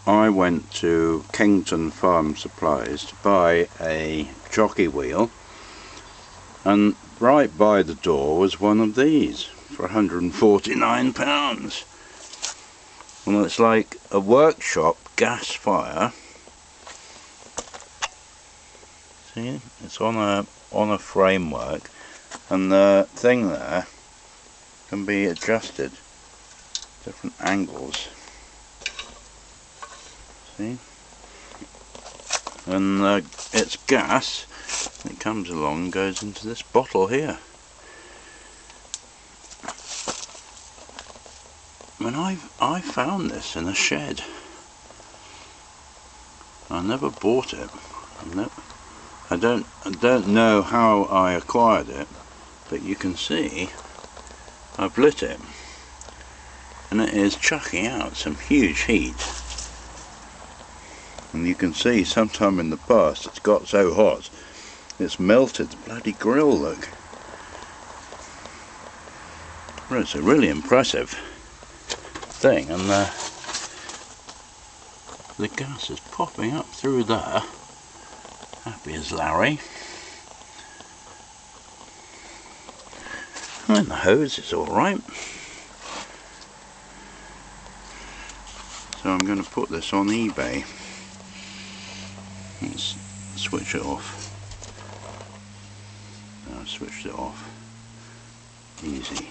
I went to Kington Farm Supplies to buy a jockey wheel, and right by the door was one of these for £149. Well, it's like a workshop gas fire. See, it's on a framework, and the thing there can be adjusted different angles. See, and it's gas. It comes along and goes into this bottle here. When I found this in a shed. I never bought it. I don't know how I acquired it, but you can see I've lit it, and it is chucking out some huge heat. And you can see sometime in the past it's got so hot it's melted the bloody grill, look. Well, it's a really impressive thing, and the gas is popping up through there. Happy as Larry. And the hose is alright. So I'm going to put this on eBay. Let's switch it off. Now I've switched it off. Easy.